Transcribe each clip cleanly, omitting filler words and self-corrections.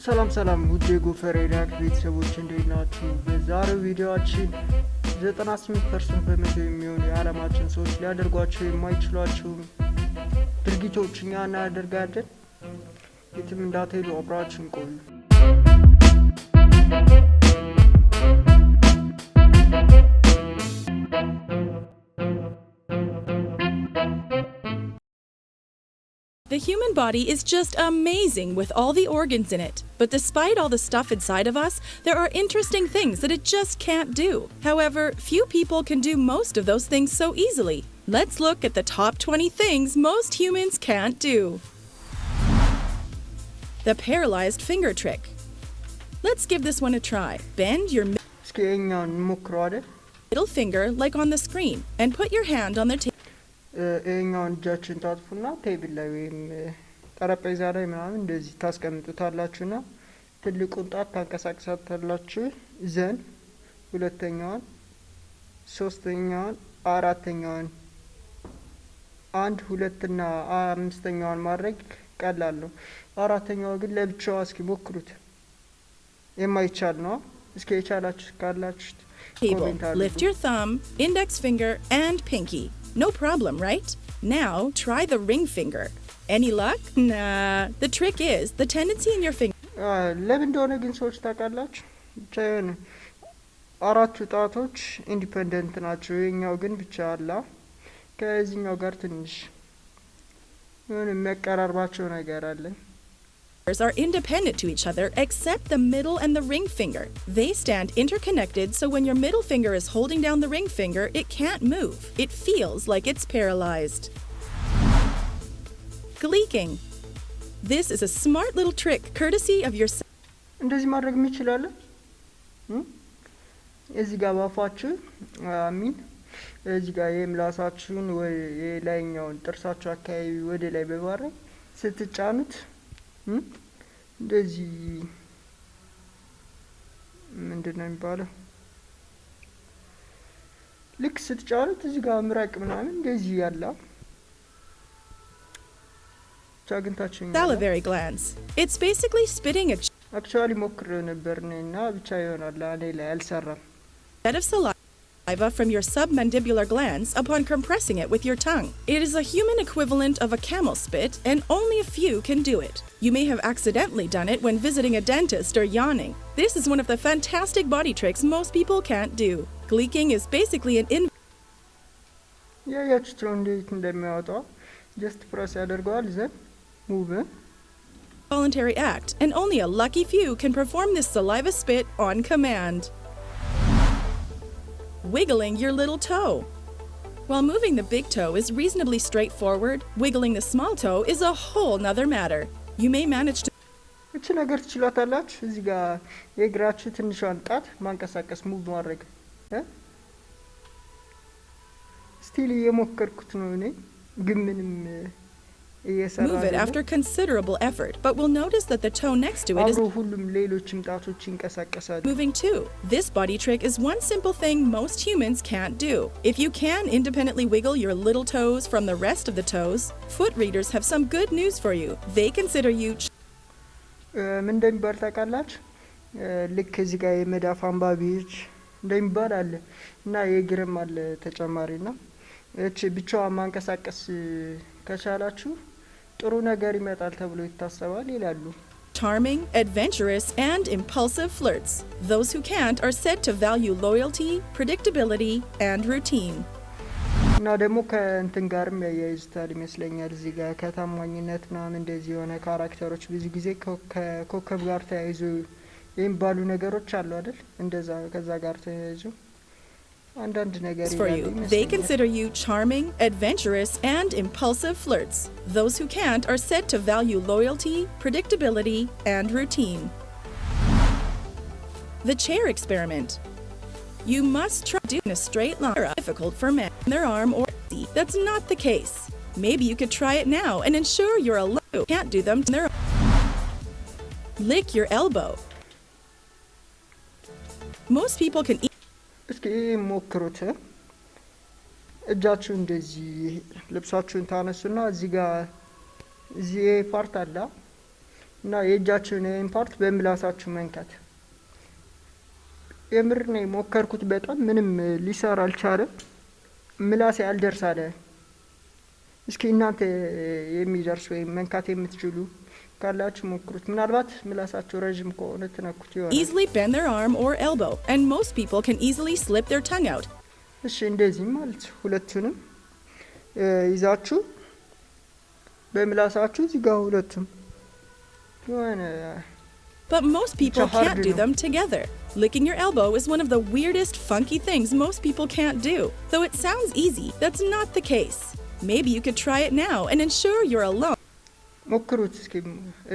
ሰላም ውድ የጎፈሬ ዳክ ቤተሰቦች እንዴት ናችሁ? በዛሬው ቪዲዮአችን 98% በመቶ የሚሆኑ የዓለማችን ሰዎች ሊያደርጓቸው የማይችሏቸው ድርጊቶች እኛ እናደርጋለን። የትም እንዳትሄዱ አብራችሁን ቆዩ። The human body is just amazing with all the organs in it. But despite all the stuff inside of us, there are interesting things that it just can't do. However, few people can do most of those things so easily. Let's look at the top 20 things most humans can't do. The paralyzed finger trick. Let's give this one a try. Bend your middle finger like on the screen and put your hand on the table. እኛውን እጃችሁን ታጥፉና ቴብል ላይ ወይም ጠረጴዛ ላይ ምናምን እንደዚህ ታስቀምጡታላችሁና ትልቁን ጣት ታንቀሳቅሳታላችሁ። ዘን ሁለተኛውን፣ ሶስተኛውን፣ አራተኛውን፣ አንድ ሁለትና አምስተኛውን ማድረግ ቀላል ነው። አራተኛው ግን ለብቻው እስኪ ሞክሩት። የማይቻል ነው። እስኪ የቻላችሁ ካላችሁ Lift your thumb, index finger and pinky. No problem, right? Now, try the ring finger. Any luck? Nah. The trick is the tendency in your finger. ለምን እንደሆነ ግን ሰዎች ታውቃላችሁ? ቻይን አራቱ ጣቶች ኢንዲፔንደንት ናቸው። የኛው ግን ብቻ አላ ከዚህኛው ጋር ትንሽ ምን የሚያቀራርባቸው ነገር አለ። Are independent to each other except the middle and the ring finger. They stand interconnected, so when your middle finger is holding down the ring finger, it can't move. It feels like it's paralyzed. Gleeking. This is a smart little trick courtesy of your እንደዚህ ማድረግ ይችላል። እዚህ ጋር ባፋችሁ እዚህ ጋር የምላሳችሁን ወይ የላይኛውን ጥርሳችሁ አካባቢ ወደ ላይ በማድረግ ስትጫኑት እንደዚህ ምንድነው የሚባለው? ልክ ስትጫኑት እዚህ ጋር ምራቅ ምናምን እንደዚህ ያለ ቻግንታችሁኝ salivary glands. It's basically spitting a actually ሞክሬው ነበርና ብቻ ይሆናል እኔ ላይ አልሰራም። Of saliva from your submandibular glands upon compressing it with your tongue. It is a human equivalent of a camel spit, and only a few can do it. You may have accidentally done it when visiting a dentist or yawning. This is one of the fantastic body tricks most people can't do. Gleeking is basically an involuntary act, and only a lucky few can perform this saliva spit on command. Wiggling your little toe. While moving the big toe is reasonably straightforward, wiggling the small toe is a whole nother matter. You may manage to እቺ ነገር ትችላታላችሁ። እዚህ ጋር የእግራችሁ ትንሿን ጣት ማንቀሳቀስ ሙቭ ማድረግ ስቲል እየሞከርኩት ነው እኔ ግን ምንም move it after considerable effort, but we'll notice that the toe next to it is moving too. This body trick is one simple thing most humans can't do. If you can independently wiggle your little toes from the rest of the toes, foot readers have some good news for you. They consider you ምን እንደሚባል ታውቃላችሁ? ልክ እዚህ ጋር የመዳፍ አንባቢዎች እንደሚባል አለ እና የእግርም አለ ተጨማሪና እቺ ብቻዋን ማንቀሳቀስ ከቻላችሁ ጥሩ ነገር ይመጣል ተብሎ ይታሰባል ይላሉ። Charming, adventurous, and impulsive flirts. Those who can't are said to value loyalty, predictability, and routine. እና ደግሞ ከእንትን ጋርም ያያይዙታል ይመስለኛል። እዚህ ጋር ከታማኝነት ምናምን እንደዚህ የሆነ ካራክተሮች ብዙ ጊዜ ከኮከብ ጋር ተያይዞ የሚባሉ ነገሮች አሉ አይደል? እንደዛ ከዛ ጋር ተያይዞ for you. They consider you charming, adventurous, and impulsive flirts. Those who can't are said to value loyalty, predictability, and routine. The chair experiment. You must try to do in a straight line. Difficult for men, their arm or seat. That's not the case. Maybe you could try it now and ensure you're alone. Can't do them to their lick your elbow. Most people can eat. እስኪ ሞክሩት። እጃችሁን እንደዚህ ልብሳችሁን ታነሱና እዚህ ጋር እዚህ ፓርት አለ እና የእጃችሁን ፓርት በምላሳችሁ መንካት። የምር ነው ሞከርኩት በጣም ምንም ሊሰራ አልቻለም። ምላሴ አልደርስ አለ። እስኪ እናንተ የሚደርስ ወይም መንካት የምትችሉ ካላችሁ ሞክሩት። ምናልባት ምላሳችሁ ረጅም ከሆነ ትነኩት ይሆናል። Easily bend their arm or elbow, and most people can easily slip their tongue out. እሺ እንደዚህ ማለት ሁለቱንም ይዛችሁ በምላሳችሁ እዚህ ጋር ሁለቱም የሆነ But most people can't do them together. Licking your elbow is one of the weirdest, funky things most people can't do. Though it sounds easy, that's not the case. Maybe you could try it now and ensure you're alone. ሞክሩት እስኪ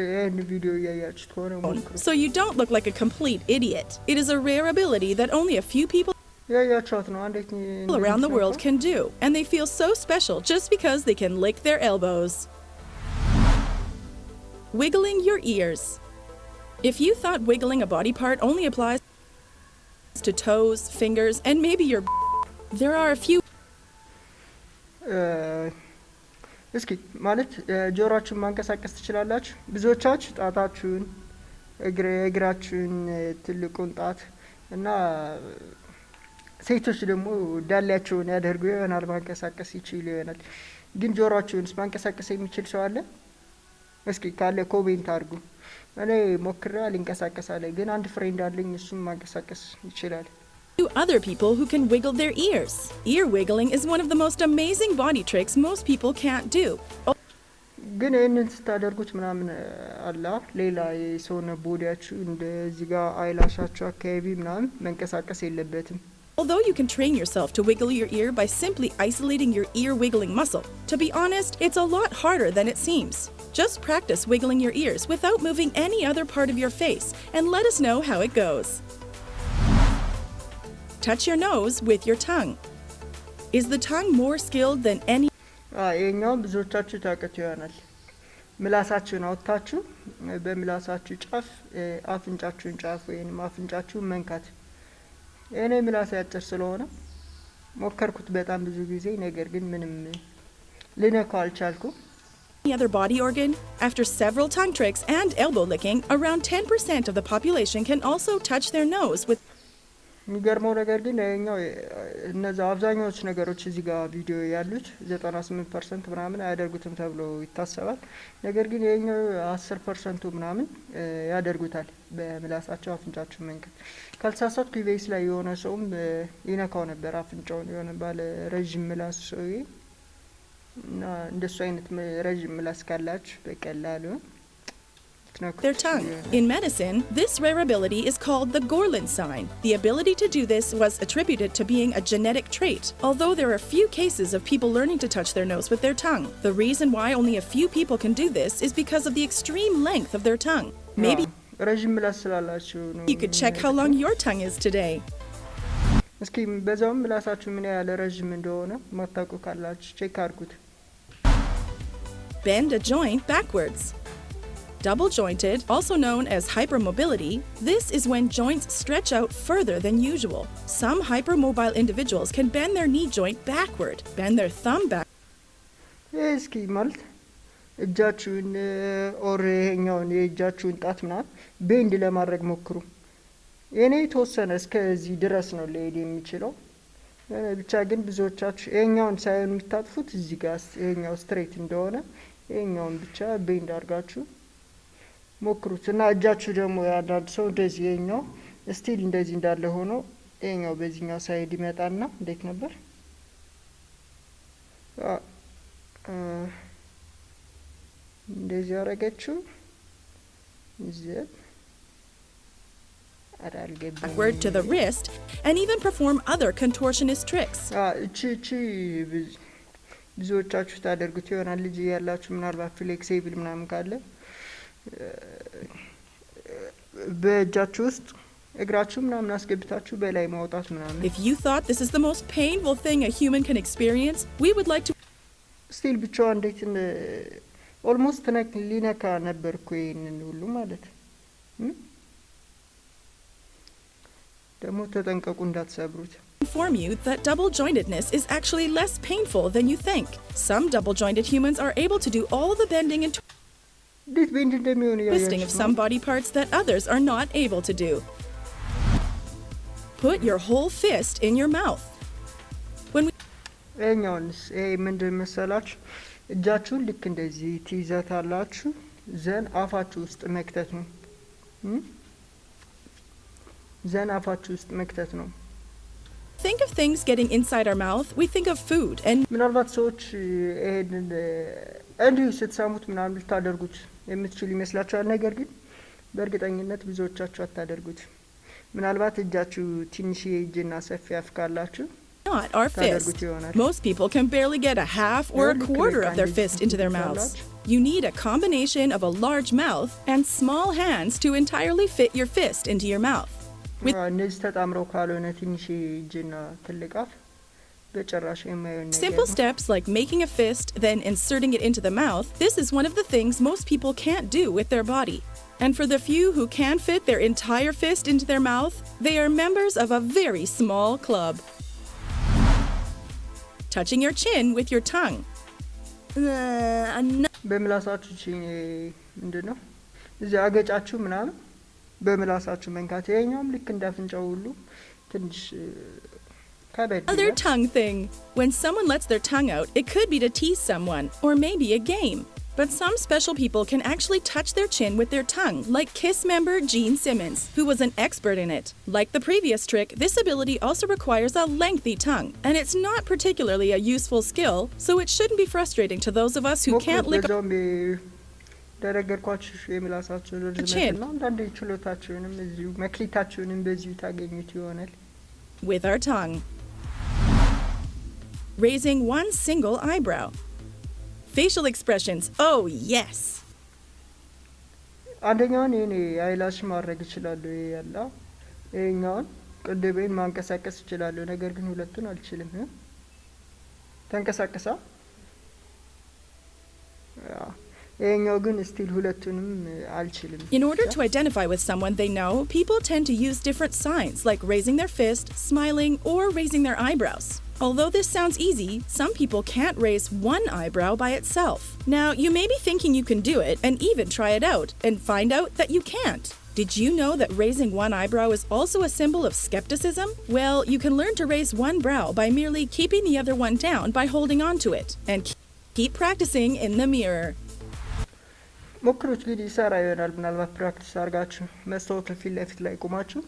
ይሄን ቪዲዮ ያያችሁት ሆነ ሞክሩት። So you don't look like a complete idiot. It is a rare ability that only a few people ያያችሁት ነው አንዴት around the world can do, and they feel so special just because they can lick their elbows. Wiggling your ears. If you thought wiggling a body part only applies to toes, fingers, and maybe your there are a few እስኪ ማለት ጆሮአችሁን ማንቀሳቀስ ትችላላችሁ። ብዙዎቻችሁ ጣታችሁን እግራችሁን ትልቁን ጣት እና ሴቶች ደግሞ ዳሌያቸውን ያደርጉ ይሆናል ማንቀሳቀስ ይችላሉ ይሆናል። ግን ጆሮአችሁን ማንቀሳቀስ የሚችል ሰው አለ? እስኪ ካለ ኮሜንት አድርጉ። እኔ ሞክሬ አልንቀሳቀሳለሁ ግን አንድ ፍሬንድ አለኝ እሱም ማንቀሳቀስ ይችላል። Other people who can wiggle their ears. Ear wiggling is one of the most amazing body tricks most people can't do. ግን ይሄንን ስታደርጉት ምናምን አላ ሌላ የሰውነት ቦዲያችሁ እንደዚህ ጋር አይላሻችሁ አካባቢ ምናምን መንቀሳቀስ የለበትም። Although you can train yourself to wiggle your ear by simply isolating your ear wiggling muscle, to be honest, it's a lot harder than it seems. Just practice wiggling your ears without moving any other part of your face and let us know how it goes. Touch your nose with your tongue. Is the tongue more skilled than any? ይሄኛው ብዙዎቻችሁ ታውቁት ይሆናል። ምላሳችሁን አውጥታችሁ በምላሳችሁ ጫፍ አፍንጫችሁን ጫፍ ወይንም አፍንጫችሁን መንካት። እኔ ምላሴ አጭር ስለሆነ ሞከርኩት በጣም ብዙ ጊዜ ነገር ግን ምንም ልነካው አልቻልኩም። Any other body organ? After several tongue tricks and elbow licking, around 10% of the population can also touch their nose with. የሚገርመው ነገር ግን ይሄኛው እነዛ አብዛኛዎቹ ነገሮች እዚህ ጋር ቪዲዮ ያሉት 98% ምናምን አያደርጉትም ተብሎ ይታሰባል። ነገር ግን ይሄኛው 10% ምናምን ያደርጉታል በምላሳቸው አፍንጫቸው መንከት። ካልተሳሳትኩ ኢቤስ ላይ የሆነ ሰውም ይነካው ነበር አፍንጫውን የሆነ ባለ ረጅም ምላስ ሰውዬ እና እንደሱ አይነት ረጅም ምላስ ካላችሁ በቀላሉ their tongue. In medicine, this rare ability is called the Gorlin sign. The ability to do this was attributed to being a genetic trait, although there are few cases of people learning to touch their nose with their tongue. The reason why only a few people can do this is because of the extreme length of their tongue. Maybe you could check how long your tongue is today. እስኪ በዛውም ምላሳችሁ ምን ያህል ረጅም እንደሆነ ማታውቁ ካላችሁ ቼክ አድርጉት። Bend a joint backwards. Double jointed, also known as hypermobility, this is when joints stretch out further than usual. Some hypermobile individuals can bend their knee joint backward, bend their thumb back. እስኪ ማለት እጃችሁን ኦር ይሄኛውን የእጃችሁን ጣት ምናምን ቤንድ ለማድረግ ሞክሩ። እኔ ተወሰነ እስከዚህ ድረስ ነው ሊሄድ የሚችለው። ብቻ ግን ብዙዎቻችሁ ይሄኛውን ሳይሆን የሚታጥፉት እዚህ ጋር ይሄኛው ስትሬት እንደሆነ ይሄኛውን ብቻ ቤንድ አድርጋችሁ ሞክሩት እና እጃችሁ ደግሞ ያንዳንድ ሰው እንደዚህ ይሄኛው ስቲል እንደዚህ እንዳለ ሆኖ ይሄኛው በዚህኛው ሳይድ ይመጣና እንዴት ነበር እንደዚህ ያረጋችሁ እዚህ backward to the wrist and even perform other contortionist tricks. እቺ ብዙዎቻችሁ ታደርጉት ይሆናል ልጅ ያላችሁ ምናልባት ፍሌክሲብል ምናምን ካለ በእጃችሁ ውስጥ እግራችሁ ምናምን አስገብታችሁ በላይ ማውጣት ምናምን። If you thought this is the most painful thing a human can experience, we would like to still ብቻው እንዴት ኦልሞስት ሊነካ ነበርኩ ይሄንን ሁሉ ማለት ደግሞ ተጠንቀቁ እንዳትሰብሩት። Inform you that double jointedness is actually less painful than you think. Some double jointed humans are able to do all the bending and እንዴት ቤንድ እንደሚሆን twisting of some body parts that others are not able to do. Put your whole fist in your mouth. When we እኛውንስ ምንድን መሰላችሁ እጃችሁን ልክ እንደዚህ ትይዛታላችሁ ዘን አፋችሁ ውስጥ መክተት ነው ዘን አፋችሁ ውስጥ መክተት ነው think of things getting inside our mouth, we think of food and ምናልባት ሰዎች ይሄንን እንዲሁ ስትሰሙት ምናምን ልታደርጉት የምትችሉ ይመስላችኋል ነገር ግን በእርግጠኝነት ብዙዎቻችሁ አታደርጉት ምናልባት እጃችሁ ትንሽ እጅና ሰፊ አፍ ካላችሁ not our fist. Most people can barely get a half or a quarter of their fist into their mouths. You need a combination of a large mouth and small hands to entirely fit your fist into your mouth. እነዚህ ተጣምረው ካልሆነ ትንሽ እጅና ትልቅ አፍ በጭራሽ የማይሆን ነገር Simple steps like making a fist, then inserting it into the mouth, this is one of the things most people can't do with their body. And for the few who can fit their entire fist into their mouth, they are members of a very small club. Touching your chin with your tongue. በምላሳችሁ ምንድነው እዚህ አገጫችሁ ምናምን በምላሳችሁ መንካት ይሄኛውም ልክ እንዳፍንጫው ሁሉ ትንሽ Other tongue thing. When someone lets their tongue out, it could be to tease someone, or maybe a game. But some special people can actually touch their chin with their tongue, like KISS member Gene Simmons, who was an expert in it. Like the previous trick, this ability also requires a lengthy tongue, and it's not particularly a useful skill, so it shouldn't be frustrating to those of us who can't lick a chin. With our tongue. Raising one single eyebrow. Facial expressions. Oh, yes. አንደኛውን እኔ አይላሽ ማድረግ ይችላል ያላ እኛውን ቅድቤን ማንቀሳቀስ ይችላል ነገር ግን ሁለቱን አልችልም ተንቀሳቀሳ እኛው ግን ስቲል ሁለቱንም አልችልም In order to identify with someone they know, people tend to use different signs like raising their fist, smiling, or raising their eyebrows. Although this sounds easy, some people can't raise one eyebrow by itself. Now, you may be thinking you can do it and even try it out and find out that you can't. Did you know that raising one eyebrow is also a symbol of skepticism? Well, you can learn to raise one brow by merely keeping the other one down by holding on to it. And keep practicing in the mirror. ሞክሩት እንግዲህ ይሰራ ይሆናል ምናልባት ፕራክቲስ አድርጋችሁ መስታወት ፊት ለፊት ላይ ቆማችሁ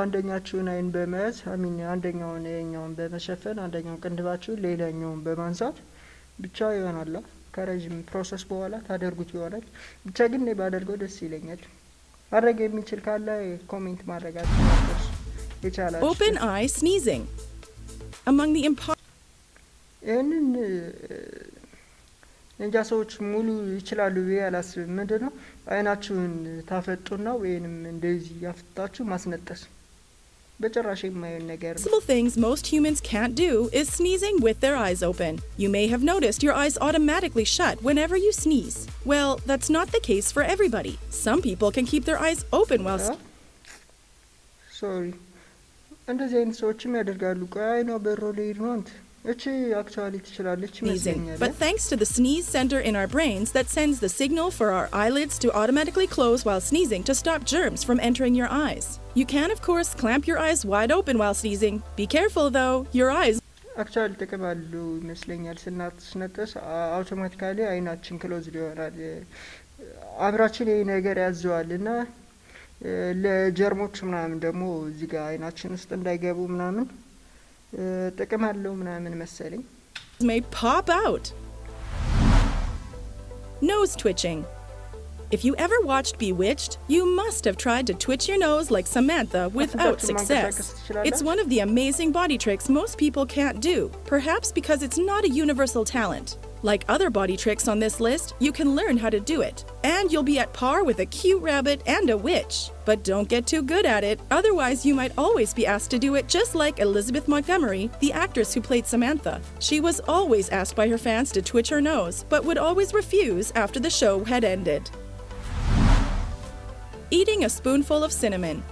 አንደኛችሁን አይን በመያዝ አንደኛውን የኛውን በመሸፈን አንደኛውን ቅንድባችሁን ሌላኛውን በማንሳት ብቻ ይሆናል ከረጅም ፕሮሰስ በኋላ ታደርጉት ይሆናል ብቻ ግን እኔ ባደርገው ደስ ይለኛል ማድረግ የሚችል ካለ ኮሜንት ማድረጋችሁ ይቻላል Open eye sneezing. Among the ይሄንን እንጃ ሰዎች ሙሉ ይችላሉ ያላስብ ምንድነው አይናችሁን ታፈጡና ወይንም እንደዚህ ያፍጣችሁ ማስነጠስ በጭራሽ የማይሆን ነገር Simple things most humans can't do is sneezing with their eyes open. You may have noticed your eyes automatically shut whenever you sneeze. Well, that's not the case for everybody. Some people can keep their eyes open while Sorry. እንደዚህ አይነት ሰዎችም ያደርጋሉ ቆይ ነው በሮ ለይርኖንት sneezing. But thanks to the sneeze center in our brains that sends the signal for our eyelids to automatically close while sneezing to stop germs from entering your eyes. You can, of course, clamp your eyes wide open while sneezing. Be careful, though. Your eyes actually ተቀባሉ ይመስለኛል ስናስነጥስ አውቶማቲካሊ አይናችን ክሎዝ ይሆናል አብራችን ይሄ ነገር ያዘዋልና ለጀርሞች ምናምን ደግሞ እዚህ ጋር አይናችን ውስጥ እንዳይገቡ ምናምን ጥቅም አለው ምናምን መሰለኝ may pop out. Nose twitching. If you ever watched Bewitched, you must have tried to twitch your nose like Samantha without success. It's one of the amazing body tricks most people can't do, perhaps because it's not a universal talent. Like other body tricks on this list, you can learn how to do it, and you'll be at par with a cute rabbit and a witch. But don't get too good at it, otherwise you might always be asked to do it just like Elizabeth Montgomery, the actress who played Samantha. She was always asked by her fans to twitch her nose, but would always refuse after the show had ended. Eating a spoonful of cinnamon.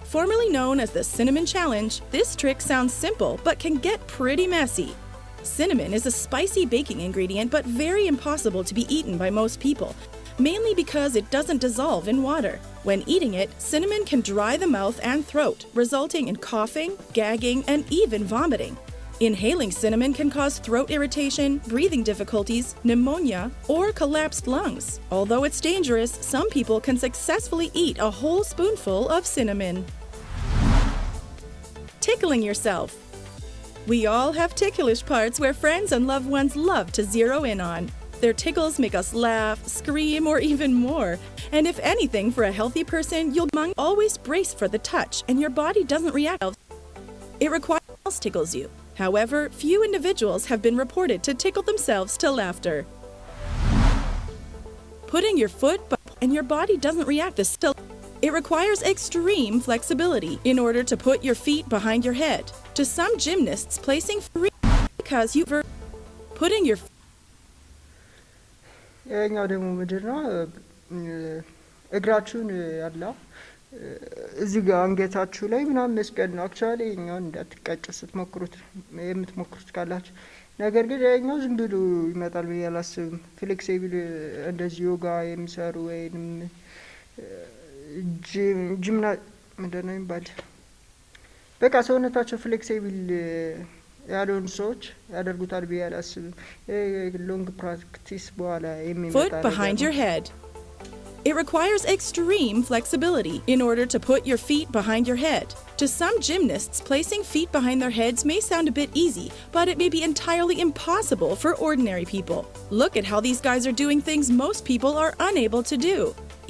Formerly known as the Cinnamon Challenge, this trick sounds simple but can get pretty messy. Cinnamon is a spicy baking ingredient but very impossible to be eaten by most people. mainly because it doesn't dissolve in water. When eating it, cinnamon can dry the mouth and throat, resulting in coughing, gagging, and even vomiting. Inhaling cinnamon can cause throat irritation, breathing difficulties, pneumonia, or collapsed lungs. Although it's dangerous, some people can successfully eat a whole spoonful of cinnamon. Tickling yourself. We all have ticklish parts where friends and loved ones love to zero in on. Their tickles make us laugh, scream, or even more. And if anything, for a healthy person, you'll always brace for the touch and your body doesn't react. It requires tickles you. However, few individuals have been reported to tickle themselves to laughter. Putting your foot and your body doesn't react this still. It requires extreme flexibility in order to put your feet behind your head. To some gymnasts, placing because you putting your ያኛው ደግሞ ምንድነው እግራችሁን ያለው እዚህ ጋር አንገታችሁ ላይ ምናምን መስቀል ነው አክቹአሊ ያኛውን እንዳትቀጭ ስትሞክሩት የምትሞክሩት ካላችሁ ነገር ግን ያኛው ዝም ብሎ ይመጣል ብዬ አላስብም ፍሌክሲብል እንደዚህ ዮጋ የሚሰሩ ወይንም ጂምና ምንድነው የሚባል በቃ ሰውነታቸው ፍሌክሲብል ያሉን ሰዎች ያደርጉታል ብዬ አላስብም ሎንግ ፕራክቲስ በኋላ የሚመጣ foot behind your head. It requires extreme flexibility in order to put your feet behind your head. To some gymnasts, placing feet behind their heads may sound a bit easy, but it may be entirely impossible for ordinary people. Look at how these guys are doing things most people are unable to do.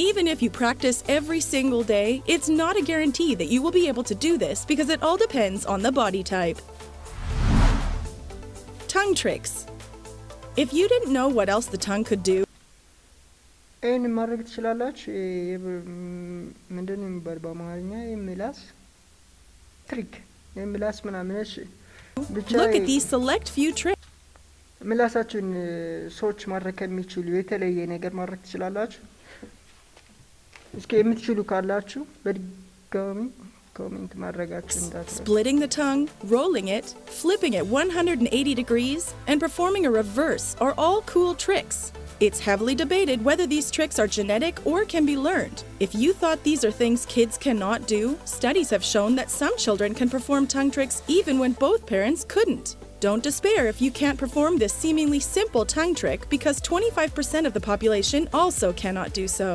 Even if you practice every single day, it's not a guarantee that you will be able to do this because it all depends on the body type. Tongue tricks. If you didn't know what else the tongue could do, ኤን ማድረግ ትችላላችሁ ምንድነው የሚባል በአማርኛ የሚላስ ትሪክ የሚላስ ምናምን እሺ ብቻ look at these select few tricks. ምላሳችሁን ሰዎች ማድረግ ከሚችሉ የተለየ ነገር ማድረግ ትችላላችሁ እስኪ የምትችሉ ካላችሁ በድጋሚ ኮሜንት ማድረጋችሁን እንዳትረሱ Splitting the tongue, rolling it, flipping it 180 degrees, and performing a reverse are all cool tricks. It's heavily debated whether these tricks are genetic or can be learned. If you thought these are things kids cannot do, studies have shown that some children can perform tongue tricks even when both parents couldn't. Don't despair if you can't perform this seemingly simple tongue trick because 25% of the population also cannot do so.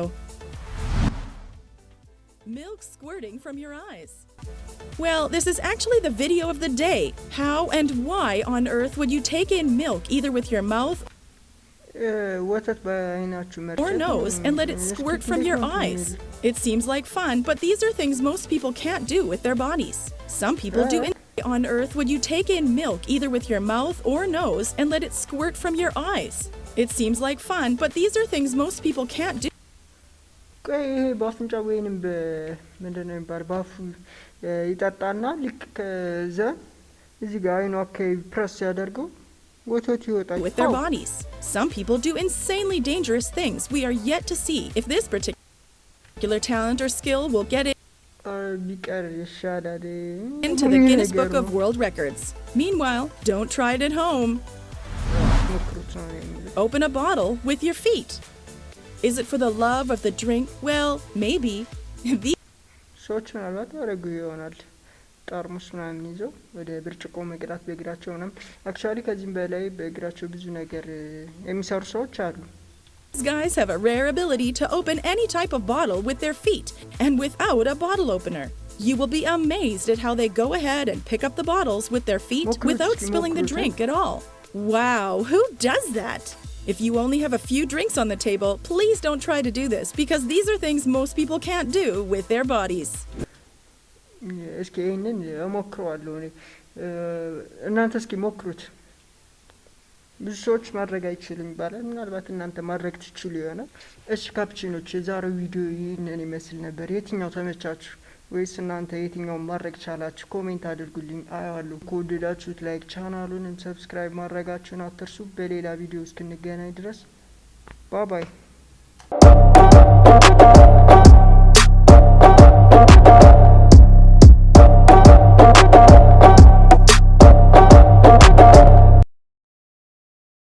Milk squirting from your eyes. Well, this is actually the video of the day. How and why on earth would you take in milk either with your mouth or nose and let it squirt from your eyes? It seems like fun, but these are things most people can't do with their bodies. Some people do. On earth would you take in milk either with your mouth or nose and let it squirt from your eyes? It seems like fun, but these are things most people can't do. ባፍንጫ ወይንም በምንድነው የሚባል ባፉ ይጣጣና ልክ ከዛ እዚህ ጋር አይኑ አካባቢ ፕረስ ያደርገው ወተት ይወጣል with their bodies. Some people do insanely dangerous things. We are yet to see if this particular talent or skill will get it into the Guinness Book of World Records. Meanwhile, don't try it at home. Open a bottle with your feet. Is it for the love of the drink? Well, maybe. ሰዎች ምናልባት ያደርጉ ይሆናል ጠርሙስ ምናምን ይዘው ወደ ብርጭቆ መቅዳት በእግራቸው ምናምን አክቹአሊ ከዚህም በላይ በእግራቸው ብዙ ነገር የሚሰሩ ሰዎች አሉ These guys have a rare ability to open any type of bottle with their feet and without a bottle opener. You will be amazed at how they go ahead and pick up the bottles with their feet without spilling the drink at all. Wow, who does that? If you only have a few drinks on the table, please don't try to do this because these are things most people can't do with their bodies. እስኪ ይሄንን እሞክረዋለሁ እኔ እናንተ እስኪ ሞክሩት ብዙ ሰዎች ማድረግ አይችልም ይባላል ምናልባት እናንተ ማድረግ ትችሉ ይሆናል እሺ ካፕቺኖች የዛሬው ቪዲዮ ይሄንን ይመስል ነበር የትኛው ተመቻችሁ ወይስ እናንተ የትኛው ማድረግ ቻላችሁ ኮሜንት አድርጉልኝ አያለሁ ከወደዳችሁት ላይክ ቻናሉንም ሰብስክራይብ ማድረጋችሁን አትርሱ በሌላ ቪዲዮ እስክንገናኝ ድረስ ባይ ባይ